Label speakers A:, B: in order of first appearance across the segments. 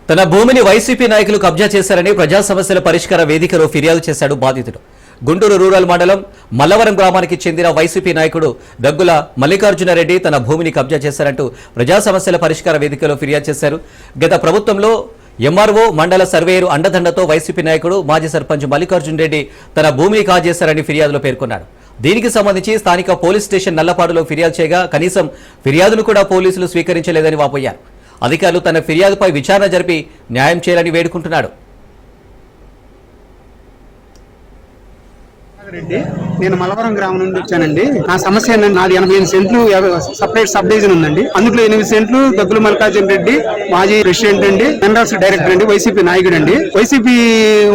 A: తన భూమిని వైసీపీ నాయకులు కబ్జా చేశారని ప్రజా సమస్యల పరిష్కార వేదికలో ఫిర్యాదు చేశాడు బాధితుడు. గుంటూరు రూరల్ మండలం మల్లవరం గ్రామానికి చెందిన వైసీపీ నాయకుడు దగ్గుల మల్లికార్జునరెడ్డి తన భూమిని కబ్జా చేశారంటూ ప్రజా సమస్యల పరిష్కార వేదికలో ఫిర్యాదు చేశారు. గత ప్రభుత్వంలో ఎంఆర్ఓ మండల సర్వేయరు అండదండతో వైసీపీ నాయకుడు మాజీ సర్పంచ్ మల్లికార్జునరెడ్డి తన భూమిని కాజేశారని ఫిర్యాదులో పేర్కొన్నాడు. దీనికి సంబంధించి స్థానిక పోలీస్ స్టేషన్ నల్లపాడులో ఫిర్యాదు చేయగా కనీసం ఫిర్యాదును కూడా పోలీసులు స్వీకరించలేదని వాపోయారు. అధికారులు తన ఫిర్యాదుపై విచారణ జరిపి న్యాయం చేయాలని వేడుకుంటున్నాడు.
B: నేను మలవరం గ్రామం నుండి వచ్చానండి. నా సమస్య ఏంటంటే నాది 88 సెంట్లు సపరేట్ సబ్ డివిజన్ ఉందండి. అందులో 8 సెంట్లు దగ్గుల మల్లికార్జున రెడ్డి మాజీ ప్రెసిడెంట్ అండి, జనరల్స్ డైరెక్టర్ అండి, వైసీపీ నాయకుడు అండి. వైసీపీ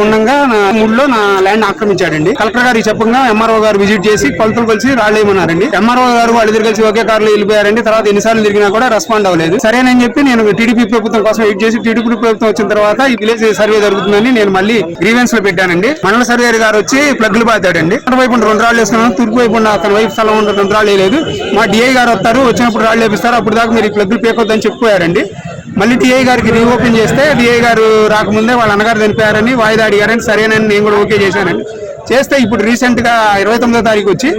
B: ఉండగా నా ఊళ్ళో నా ల్యాండ్ ఆక్రమించాడండి. కలెక్టర్ గారు చెప్పంగా ఎంఆర్ఓ గారు విజిట్ చేసి కొలతలు కలిసి రాళ్ళేయమన్నారండి. ఎంఆర్ఓ గారు వాళ్ళిద్దరు కలిసి ఒకే కారులో వెళ్ళిపోయారండి. తర్వాత ఎన్నిసార్లు తిరిగినా కూడా రెస్పాండ్ అవ్వలేదు. సరేనని చెప్పి నేను టీడీపీ ప్రభుత్వం కోసం వెయిట్ చేసి టీడీపీ ప్రభుత్వం వచ్చిన తర్వాత ఈ విలేజ్ సర్వే జరుగుతుందని నేను మళ్ళీ గ్రీవెన్స్ లో పెట్టానండి. మండల సర్వేయర్ గారు వచ్చి ప్లగ్లు బాతాడండి. అతని వైపు 2 రాళ్ళు వేసుకున్నాను, తూర్పు వైపు అతని వైపు స్థలం ఉన్న 2 రాళ్ళు వేయలేదు. మా డిఐ గారు వస్తారు, వచ్చినప్పుడు రాళ్ళు వేపిస్తారు, అప్పుడు దాకా మీరు ప్లగ్లు పేకొద్దని చెప్పిపోయారండి. మళ్ళీ టీఐ గారికి రీఓపెన్ చేస్తే డిఐ గారు రాకముందే వాళ్ళ అన్నగారు చనిపోయారని వాయిదా అడిగారని సరేనని నేను కూడా ఓకే చేశానండి. చేస్తే ఇప్పుడు రీసెంట్ గా 29వ తారీఖు వచ్చి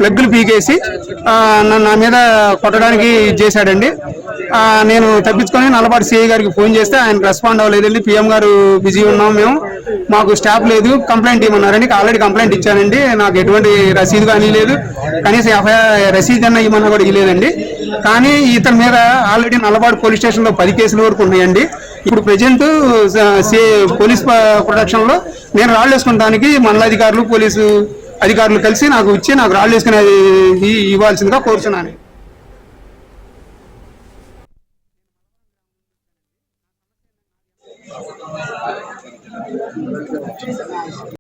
B: ప్లగ్లు పీకేసి నా మీద కొట్టడానికి చేశాడండి. నేను తప్పించుకొని నల్లపాటి సిఐ గారికి ఫోన్ చేస్తే ఆయన రెస్పాండ్ అవ్వలేదండి. పిఎం గారు బిజీ ఉన్నాం, మాకు స్టాఫ్ లేదు, కంప్లైంట్ ఇవ్వమన్నారండి. ఆల్రెడీ కంప్లైంట్ ఇచ్చానండి. నాకు ఎటువంటి రసీదు కానీ లేదు, కనీసం రసీదు అన్న ఇవ్వమన్నా కూడా ఇవ్వలేదండి. కానీ ఇతని మీద ఆల్రెడీ నల్లపాడు పోలీస్ స్టేషన్ లో 10 కేసుల వరకు ఉన్నాయండి. ఇప్పుడు ప్రెజెంట్ పోలీస్ ప్రొటెక్షన్ లో నేను రాళ్ళు వేసుకుంటానికి మండలాధికారులు పోలీసు అధికారులు కలిసి నాకు ఇచ్చి నాకు రాళ్ళు వేసుకునేది ఇవ్వాల్సిందిగా కోరుచున్నాను.